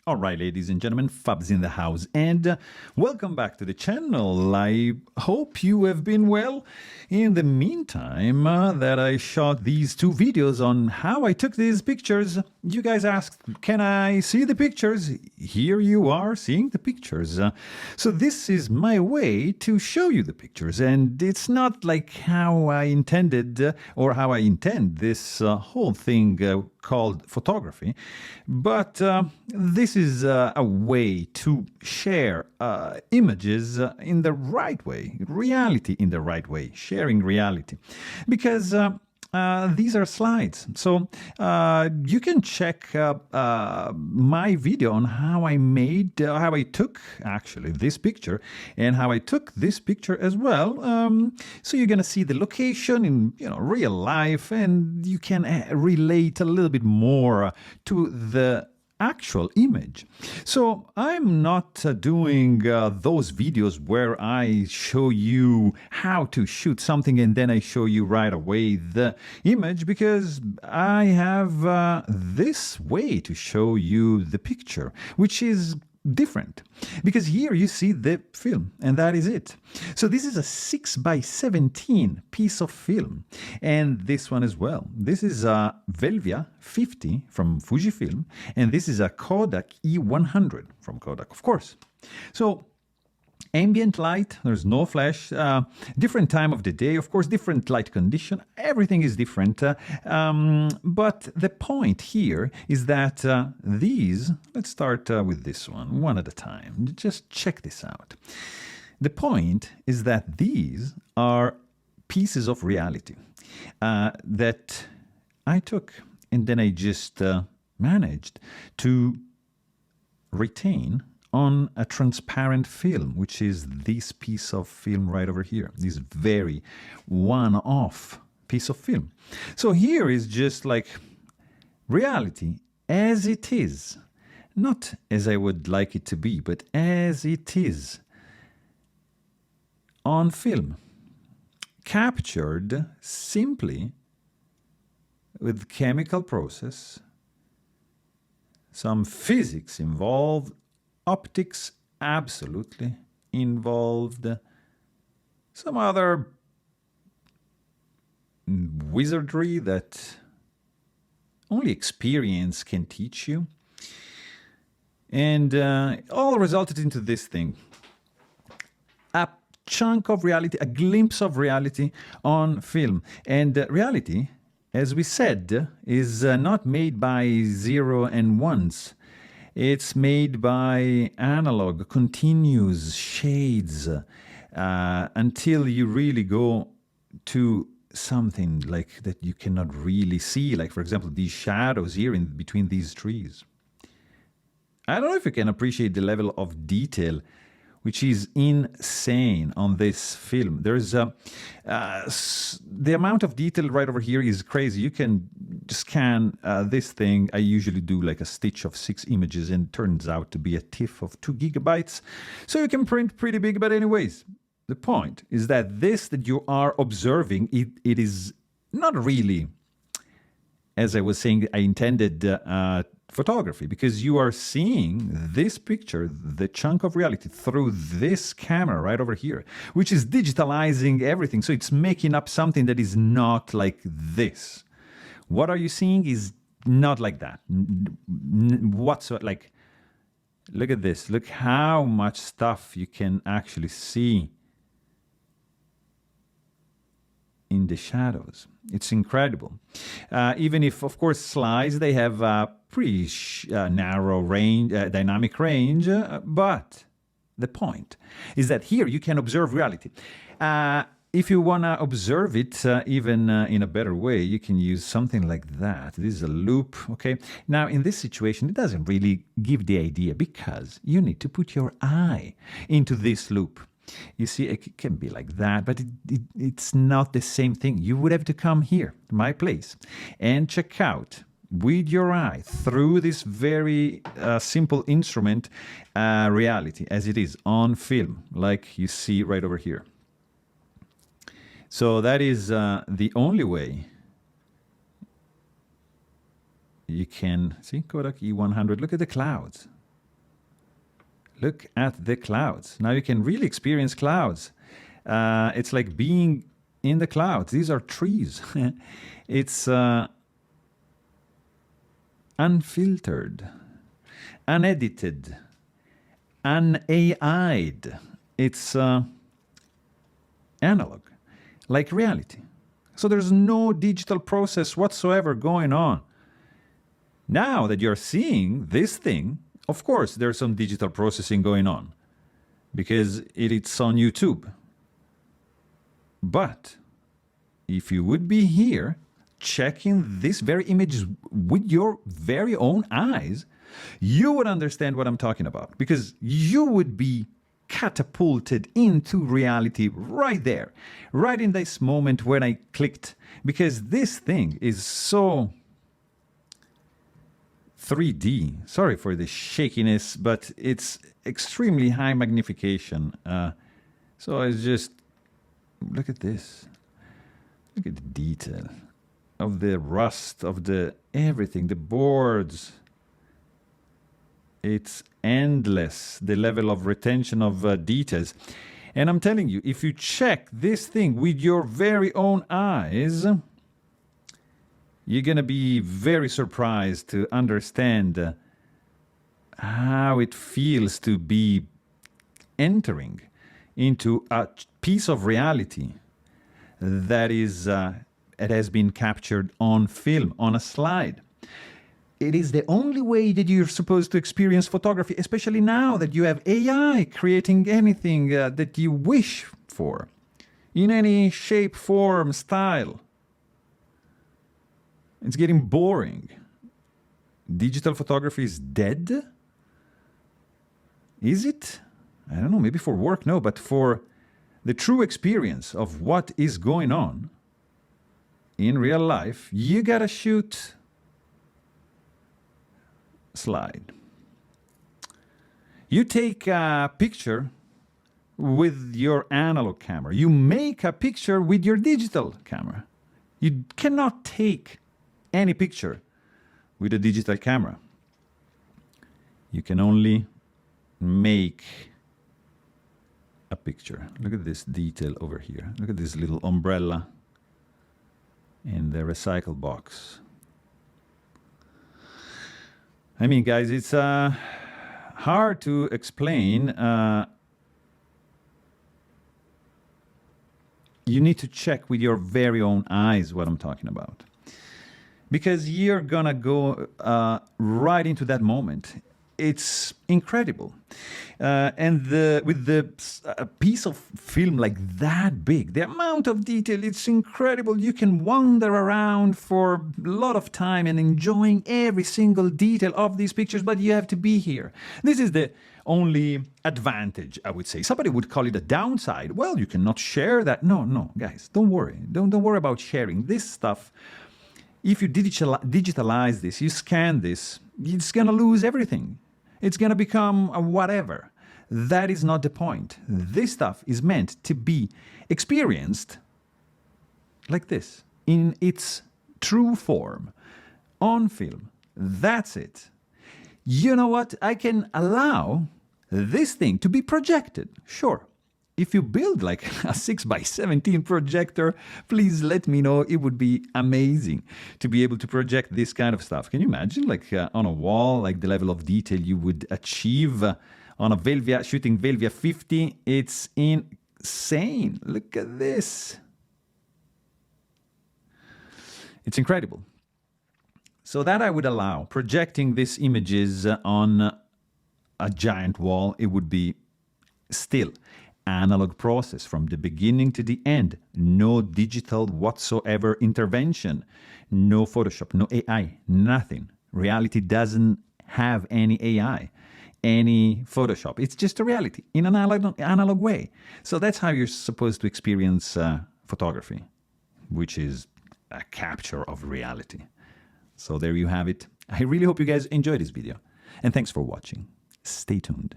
All right, ladies and gentlemen, Fab's in the house, and welcome back to the channel. I hope you have been well. In the meantime, that I shot these two videos on how I took these pictures, you guys asked, can I see the pictures? Here you are seeing the pictures. So this is my way to show you the pictures, and it's not like how I intended or how I intend this whole thing called photography, but this is a way to share images in the right way, reality in the right way, sharing reality, because these are slides. So you can check my video on how I made, how I took actually this picture and how I took this picture as well. So you're going to see the location in real life, and you can relate a little bit more to the actual image. So I'm not doing those videos where I show you how to shoot something and then I show you right away the image, because I have this way to show you the picture, which is different, because here you see the film and that is it. So this is a 6x17 piece of film, and this one as well. This is a Velvia 50 from Fujifilm, and this is a Kodak E100 from Kodak, of course. So ambient light, there's no flash, different time of the day, of course, different light condition, everything is different. But the point here is that these, let's start with this one at a time. Just check this out. The point is that these are pieces of reality that I took, and then I just managed to retain on a transparent film, which is this piece of film right over here, this very one-off piece of film. So here is just like reality as it is, not as I would like it to be, but as it is on film, captured simply with chemical process, some physics involved, optics absolutely involved, some other wizardry that only experience can teach you, and all resulted into this thing. A chunk of reality, a glimpse of reality on film. And reality, as we said, is not made by zero and ones. It's made by analog, continuous shades, until you really go to something like that you cannot really see, like, for example, these shadows here in between these trees. I don't know if you can appreciate the level of detail, which is insane on this film. There's the amount of detail right over here is crazy. You can scan this thing. I usually do like a stitch of 6 images, and it turns out to be a TIFF of 2 gigabytes. So you can print pretty big, but anyways, the point is that this that you are observing, it is not really, as I was saying, I intended photography, because you are seeing this picture, the chunk of reality, through this camera right over here, which is digitalizing everything. So it's making up something that is not like this. What are you seeing is not like that whatsoever. Like, look at this. Look how much stuff you can actually see in the shadows. It's incredible. Even if, of course, slides, they have a pretty narrow range, dynamic range, but the point is that here you can observe reality. If you want to observe it even in a better way, you can use something like that. This is a loop, okay? Now, in this situation, it doesn't really give the idea, because you need to put your eye into this loop. You see, it can be like that, but it's not the same thing. You would have to come here, my place, and check out with your eye through this very simple instrument reality as it is on film, like you see right over here. So that is the only way you can see Kodak E100. Look at the clouds. Look at the clouds. Now you can really experience clouds. It's like being in the clouds. These are trees. It's unfiltered, unedited, un-AI'd. It's analog, like reality. So there's no digital process whatsoever going on. Now that you're seeing this thing, of course, there's some digital processing going on because it's on YouTube. But if you would be here checking this very image with your very own eyes, you would understand what I'm talking about, because you would be catapulted into reality right there, right in this moment when I clicked, because this thing is so 3D. Sorry for the shakiness, but it's extremely high magnification. So it's just, look at this. Look at the detail of the rust, of the everything, the boards. It's endless, the level of retention of details. And I'm telling you, if you check this thing with your very own eyes, you're going to be very surprised to understand how it feels to be entering into a piece of reality that is it has been captured on film, on a slide. It is the only way that you're supposed to experience photography, especially now that you have AI creating anything that you wish for, in any shape, form, style. It's getting boring. Digital photography is dead? Is it? I don't know, maybe for work, no, but for the true experience of what is going on in real life, you gotta shoot slide. You take a picture with your analog camera. You make a picture with your digital camera. You cannot take any picture with a digital camera. You can only make a picture. Look at this detail over here. Look at this little umbrella in the recycle box. I mean, guys, it's hard to explain. You need to check with your very own eyes what I'm talking about, because you're gonna go right into that moment. It's incredible. And with a piece of film like that big, the amount of detail, it's incredible. You can wander around for a lot of time and enjoying every single detail of these pictures, but you have to be here. This is the only advantage, I would say. Somebody would call it a downside. Well, you cannot share that. No, guys, don't worry. Don't worry about sharing this stuff. If you digitalize this, you scan this, it's going to lose everything. It's going to become a whatever. That is not the point. This stuff is meant to be experienced like this, in its true form, on film. That's it. You know what? I can allow this thing to be projected. Sure. If you build like a 6x17 projector, please let me know. It would be amazing to be able to project this kind of stuff. Can you imagine, like on a wall, like the level of detail you would achieve on a Velvia, shooting Velvia 50? It's insane. Look at this. It's incredible. So that I would allow projecting these images on a giant wall. It would be still analog process from the beginning to the end. No digital whatsoever intervention. No Photoshop, no AI, nothing. Reality doesn't have any AI, any Photoshop. It's just a reality in an analog way. So that's how you're supposed to experience photography, which is a capture of reality. So there you have it. I really hope you guys enjoyed this video. And thanks for watching. Stay tuned.